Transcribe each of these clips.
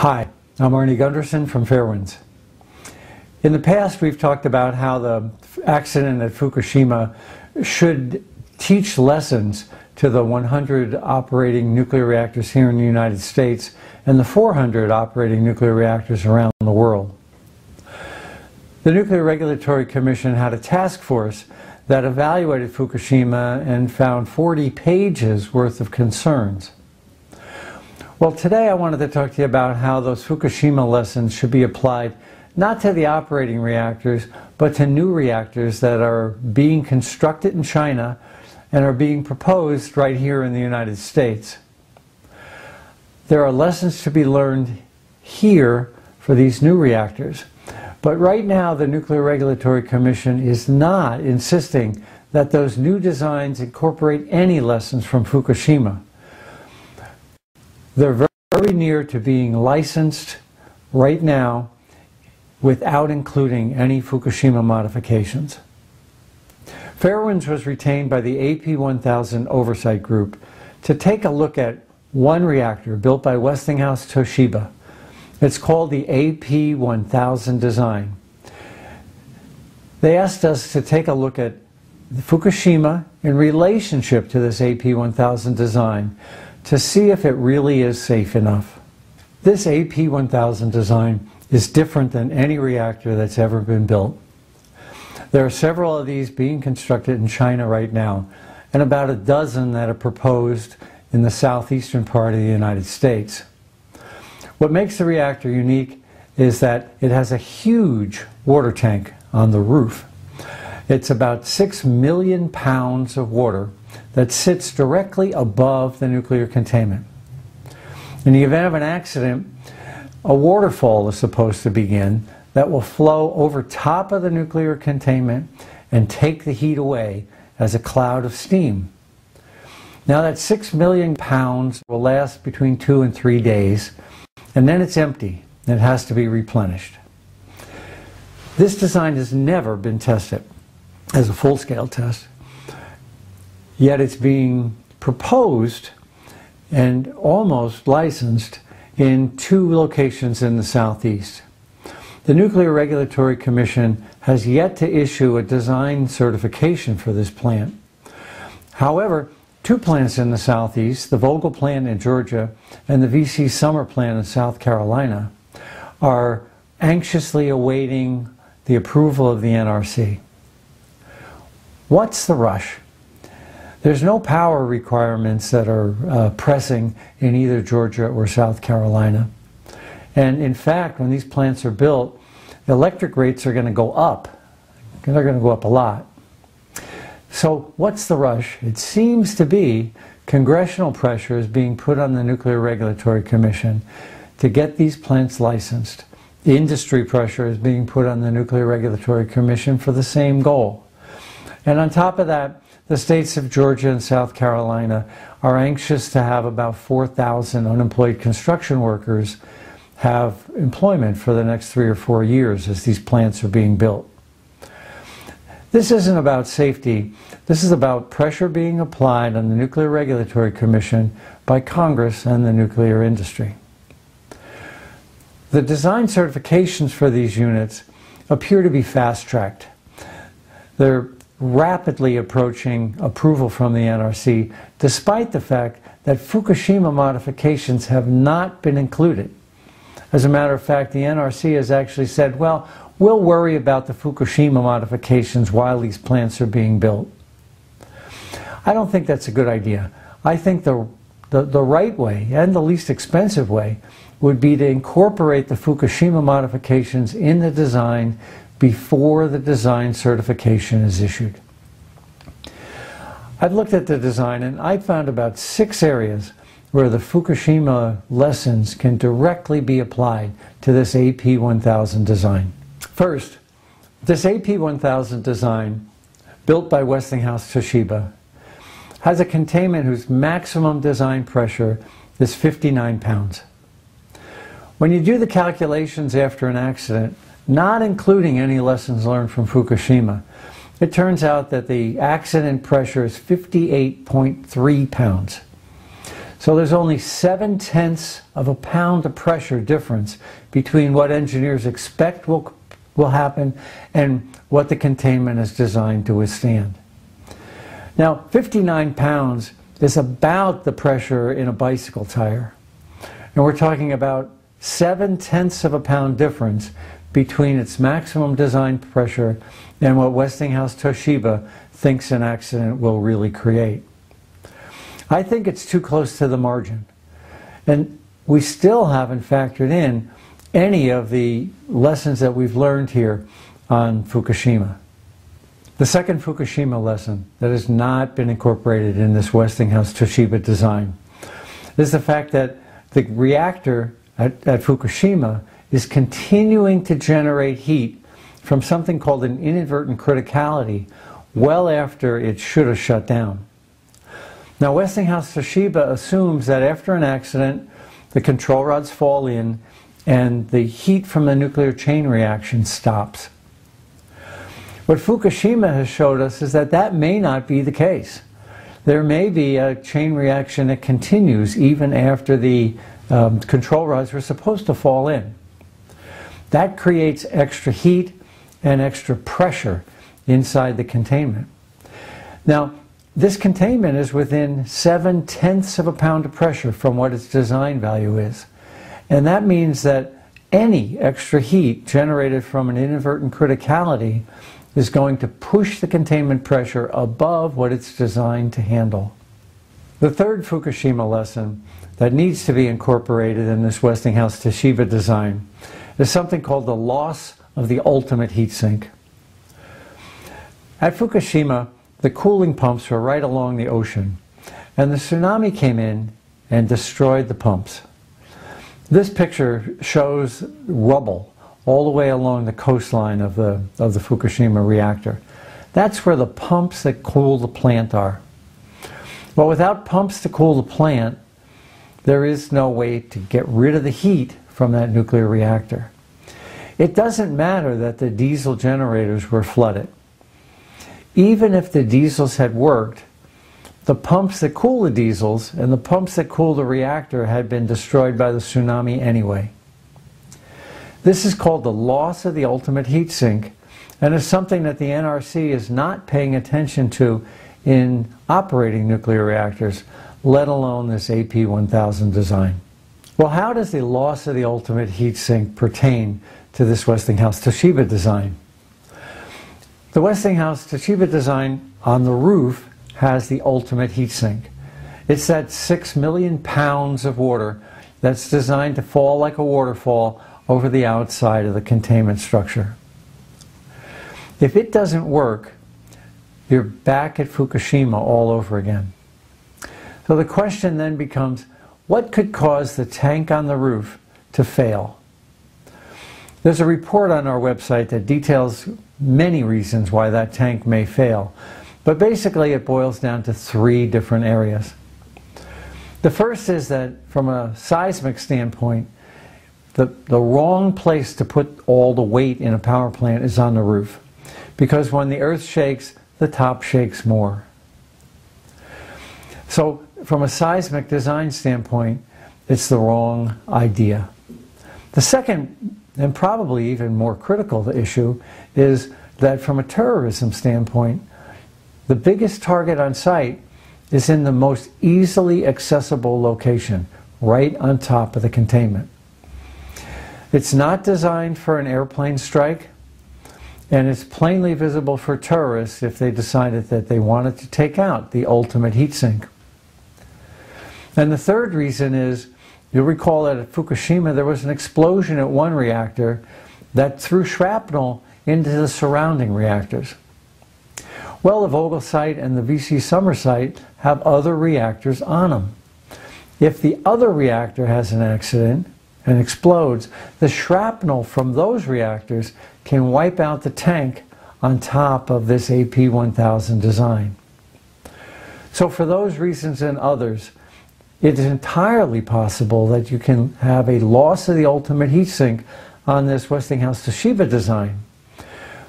Hi, I'm Arnie Gunderson from Fairwinds. In the past, we've talked about how the accident at Fukushima should teach lessons to the 100 operating nuclear reactors here in the United States and the 400 operating nuclear reactors around the world. The Nuclear Regulatory Commission had a task force that evaluated Fukushima and found 40 pages worth of concerns. Well, today I wanted to talk to you about how those Fukushima lessons should be applied not to the operating reactors, but to new reactors that are being constructed in China and are being proposed right here in the United States. There are lessons to be learned here for these new reactors, but right now the Nuclear Regulatory Commission is not insisting that those new designs incorporate any lessons from Fukushima. They're very near to being licensed right now without including any Fukushima modifications. Fairwinds was retained by the AP1000 Oversight Group to take a look at one reactor built by Westinghouse Toshiba. It's called the AP1000 design. They asked us to take a look at Fukushima in relationship to this AP1000 design to see if it really is safe enough. This AP1000 design is different than any reactor that's ever been built. There are several of these being constructed in China right now, and about a dozen that are proposed in the southeastern part of the United States. What makes the reactor unique is that it has a huge water tank on the roof. It's about 6 million pounds of water that sits directly above the nuclear containment. In the event of an accident, a waterfall is supposed to begin that will flow over top of the nuclear containment and take the heat away as a cloud of steam. Now that 6 million pounds will last between 2 and 3 days, and then it's empty and it has to be replenished. This design has never been tested as a full-scale test, yet it's being proposed and almost licensed in 2 locations in the southeast. The Nuclear Regulatory Commission has yet to issue a design certification for this plant. However, 2 plants in the southeast, the Vogtle plant in Georgia and the VC Summer plant in South Carolina, are anxiously awaiting the approval of the NRC. What's the rush? There's no power requirements that are pressing in either Georgia or South Carolina. And in fact, when these plants are built, the electric rates are going to go up. They're going to go up a lot. So what's the rush? It seems to be congressional pressure is being put on the Nuclear Regulatory Commission to get these plants licensed. Industry pressure is being put on the Nuclear Regulatory Commission for the same goal. And on top of that, the states of Georgia and South Carolina are anxious to have about 4,000 unemployed construction workers have employment for the next 3 or 4 years as these plants are being built. This isn't about safety. This is about pressure being applied on the Nuclear Regulatory Commission by Congress and the nuclear industry. The design certifications for these units appear to be fast-tracked. They're rapidly approaching approval from the NRC, despite the fact that Fukushima modifications have not been included. As a matter of fact, the NRC has actually said, well, we'll worry about the Fukushima modifications while these plants are being built. I don't think that's a good idea. I think the right way, and the least expensive way, would be to incorporate the Fukushima modifications in the design before the design certification is issued. I've looked at the design and I found about 6 areas where the Fukushima lessons can directly be applied to this AP1000 design. First, this AP1000 design, built by Westinghouse Toshiba, has a containment whose maximum design pressure is 59 pounds. When you do the calculations after an accident, not including any lessons learned from Fukushima, it turns out that the accident pressure is 58.3 pounds. So there's only 0.7 of a pound of pressure difference between what engineers expect will happen and what the containment is designed to withstand. Now, 59 pounds is about the pressure in a bicycle tire. And we're talking about 0.7 of a pound difference between its maximum design pressure and what Westinghouse Toshiba thinks an accident will really create. I think it's too close to the margin. And we still haven't factored in any of the lessons that we've learned here on Fukushima. The second Fukushima lesson that has not been incorporated in this Westinghouse Toshiba design is the fact that the reactor at Fukushima is continuing to generate heat from something called an inadvertent criticality well after it should have shut down. Now, Westinghouse Toshiba assumes that after an accident, the control rods fall in and the heat from the nuclear chain reaction stops. What Fukushima has showed us is that that may not be the case. There may be a chain reaction that continues even after the control rods were supposed to fall in. That creates extra heat and extra pressure inside the containment. Now, this containment is within 0.7 of a pound of pressure from what its design value is. And that means that any extra heat generated from an inadvertent criticality is going to push the containment pressure above what it's designed to handle. The third Fukushima lesson that needs to be incorporated in this Westinghouse Toshiba design is something called the loss of the ultimate heat sink. At Fukushima, the cooling pumps were right along the ocean, and the tsunami came in and destroyed the pumps. This picture shows rubble all the way along the coastline of the Fukushima reactor. That's where the pumps that cool the plant are. Well, without pumps to cool the plant, there is no way to get rid of the heat from that nuclear reactor. It doesn't matter that the diesel generators were flooded. Even if the diesels had worked, the pumps that cool the diesels and the pumps that cool the reactor had been destroyed by the tsunami anyway. This is called the loss of the ultimate heat sink, and is something that the NRC is not paying attention to in operating nuclear reactors, let alone this AP1000 design. Well, how does the loss of the ultimate heat sink pertain to this Westinghouse Toshiba design? The Westinghouse Toshiba design on the roof has the ultimate heat sink. It's that 6 million pounds of water that's designed to fall like a waterfall over the outside of the containment structure. If it doesn't work, you're back at Fukushima all over again. So the question then becomes, what could cause the tank on the roof to fail? There's a report on our website that details many reasons why that tank may fail, but basically it boils down to 3 different areas. The first is that from a seismic standpoint, the wrong place to put all the weight in a power plant is on the roof, because when the earth shakes, the top shakes more. So from a seismic design standpoint, it's the wrong idea. The second, and probably even more critical issue, is that from a terrorism standpoint, the biggest target on site is in the most easily accessible location, right on top of the containment. It's not designed for an airplane strike, and it's plainly visible for terrorists if they decided that they wanted to take out the ultimate heat sink. And the third reason is, you'll recall that at Fukushima there was an explosion at one reactor that threw shrapnel into the surrounding reactors. Well, the Vogel site and the VC Summer site have other reactors on them. If the other reactor has an accident and explodes, the shrapnel from those reactors can wipe out the tank on top of this AP1000 design. So for those reasons and others, it is entirely possible that you can have a loss of the ultimate heat sink on this Westinghouse Toshiba design.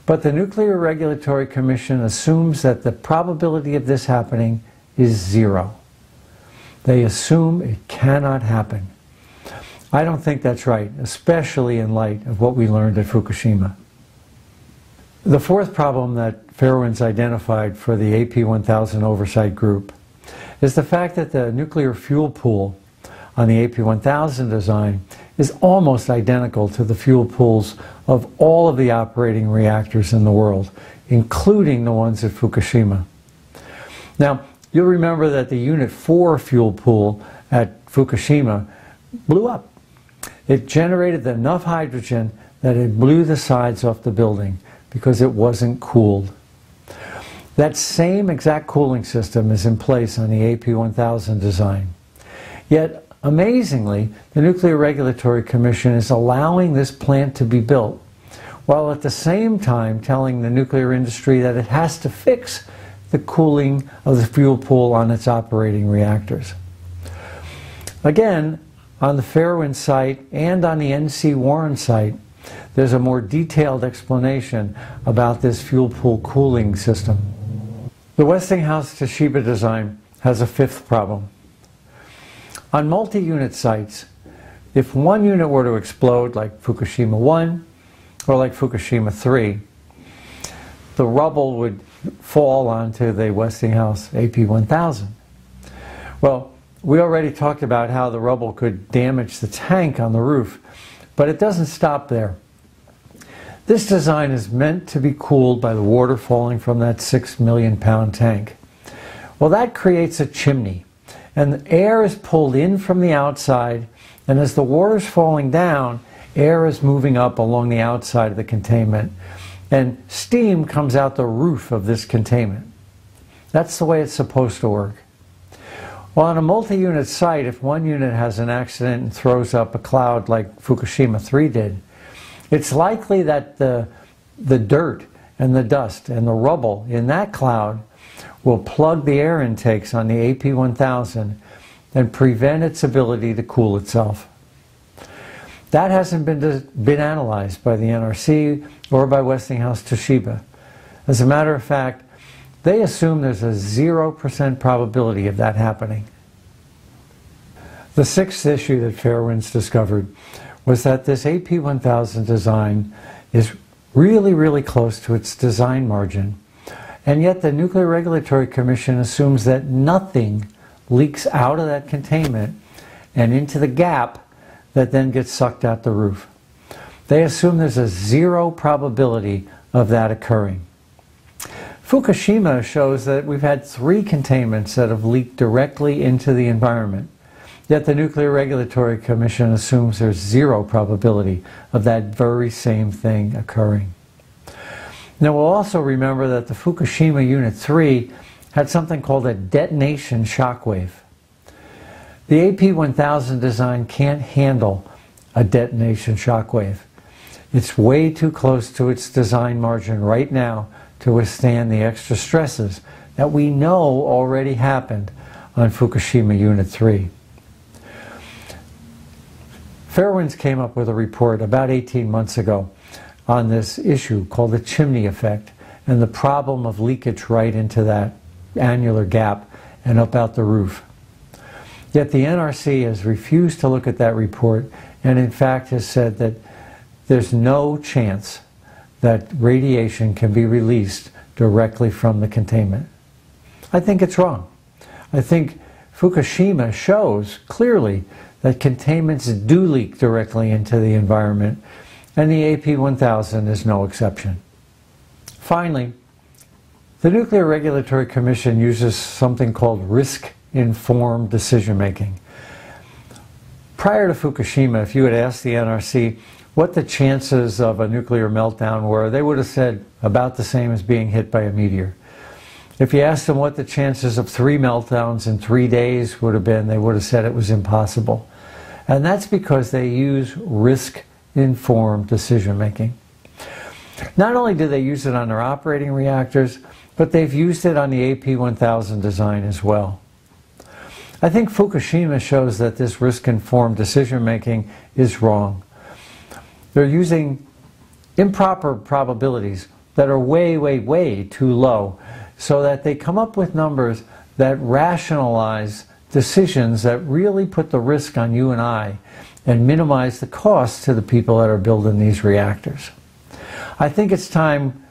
But the Nuclear Regulatory Commission assumes that the probability of this happening is 0. They assume it cannot happen. I don't think that's right, especially in light of what we learned at Fukushima. The fourth problem that Fairewinds identified for the AP1000 oversight group is the fact that the nuclear fuel pool on the AP1000 design is almost identical to the fuel pools of all of the operating reactors in the world, including the ones at Fukushima. Now, you'll remember that the Unit 4 fuel pool at Fukushima blew up. It generated enough hydrogen that it blew the sides off the building because it wasn't cooled. That same exact cooling system is in place on the AP1000 design. Yet, amazingly, the Nuclear Regulatory Commission is allowing this plant to be built, while at the same time telling the nuclear industry that it has to fix the cooling of the fuel pool on its operating reactors. Again, on the Fairewinds site and on the NC Warren site, there's a more detailed explanation about this fuel pool cooling system. The Westinghouse Toshiba design has a fifth problem. On multi-unit sites, if one unit were to explode like Fukushima 1 or like Fukushima 3, the rubble would fall onto the Westinghouse AP1000. Well, we already talked about how the rubble could damage the tank on the roof, but it doesn't stop there. This design is meant to be cooled by the water falling from that 6 million pound tank. Well, that creates a chimney, and the air is pulled in from the outside, and as the water's falling down, air is moving up along the outside of the containment, and steam comes out the roof of this containment. That's the way it's supposed to work. Well, on a multi-unit site, if one unit has an accident and throws up a cloud like Fukushima 3 did, it's likely that the dirt and the dust and the rubble in that cloud will plug the air intakes on the AP1000 and prevent its ability to cool itself. That hasn't been analyzed by the NRC or by Westinghouse Toshiba. As a matter of fact, they assume there's a 0% probability of that happening. The sixth issue that Fairewinds discovered was that this AP1000 design is really close to its design margin, and yet the Nuclear Regulatory Commission assumes that nothing leaks out of that containment and into the gap that then gets sucked out the roof. They assume there's a 0 probability of that occurring. Fukushima shows that we've had 3 containments that have leaked directly into the environment. Yet the Nuclear Regulatory Commission assumes there's 0 probability of that very same thing occurring. Now we'll also remember that the Fukushima Unit 3 had something called a detonation shockwave. The AP1000 design can't handle a detonation shockwave. It's way too close to its design margin right now to withstand the extra stresses that we know already happened on Fukushima Unit 3. Fairewinds came up with a report about 18 months ago on this issue called the chimney effect and the problem of leakage right into that annular gap and up out the roof. Yet the NRC has refused to look at that report and in fact has said that there's no chance that radiation can be released directly from the containment. I think it's wrong. I think Fukushima shows clearly that containments do leak directly into the environment, and the AP1000 is no exception. Finally, the Nuclear Regulatory Commission uses something called risk-informed decision-making. Prior to Fukushima, if you had asked the NRC what the chances of a nuclear meltdown were, they would have said about the same as being hit by a meteor. If you asked them what the chances of 3 meltdowns in 3 days would have been, they would have said it was impossible. And that's because they use risk-informed decision-making. Not only do they use it on their operating reactors, but they've used it on the AP1000 design as well. I think Fukushima shows that this risk-informed decision-making is wrong. They're using improper probabilities that are way too low, so that they come up with numbers that rationalize decisions that really put the risk on you and I and minimize the cost to the people that are building these reactors. I think it's time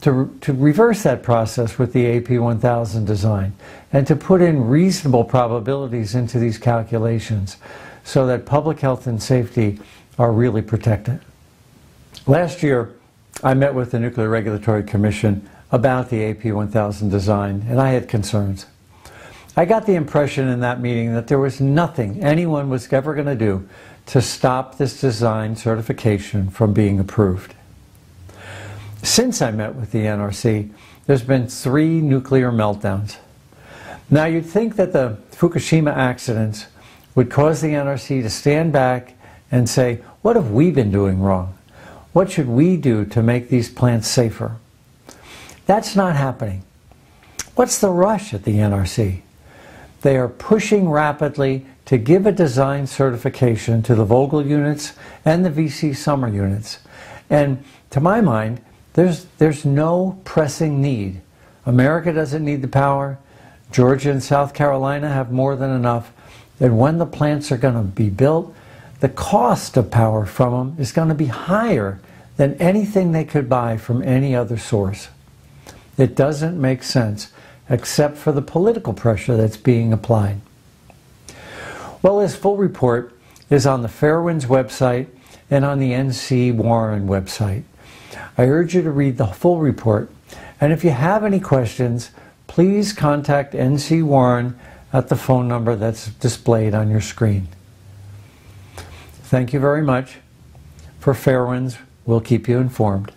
to reverse that process with the AP1000 design and to put in reasonable probabilities into these calculations so that public health and safety are really protected. Last year, I met with the Nuclear Regulatory Commission about the AP1000 design, and I had concerns. I got the impression in that meeting that there was nothing anyone was ever going to do to stop this design certification from being approved. Since I met with the NRC, there's been 3 nuclear meltdowns. Now, you'd think that the Fukushima accidents would cause the NRC to stand back and say, what have we been doing wrong? What should we do to make these plants safer? That's not happening. What's the rush at the NRC? They are pushing rapidly to give a design certification to the Vogtle units and the VC Summer units. And to my mind, there's no pressing need. America doesn't need the power. Georgia and South Carolina have more than enough. And when the plants are going to be built, the cost of power from them is going to be higher than anything they could buy from any other source. It doesn't make sense, except for the political pressure that's being applied. Well, this full report is on the Fairewinds website and on the NC Warren website. I urge you to read the full report, and if you have any questions, please contact NC Warren at the phone number that's displayed on your screen. Thank you very much. For Fairewinds, we'll keep you informed.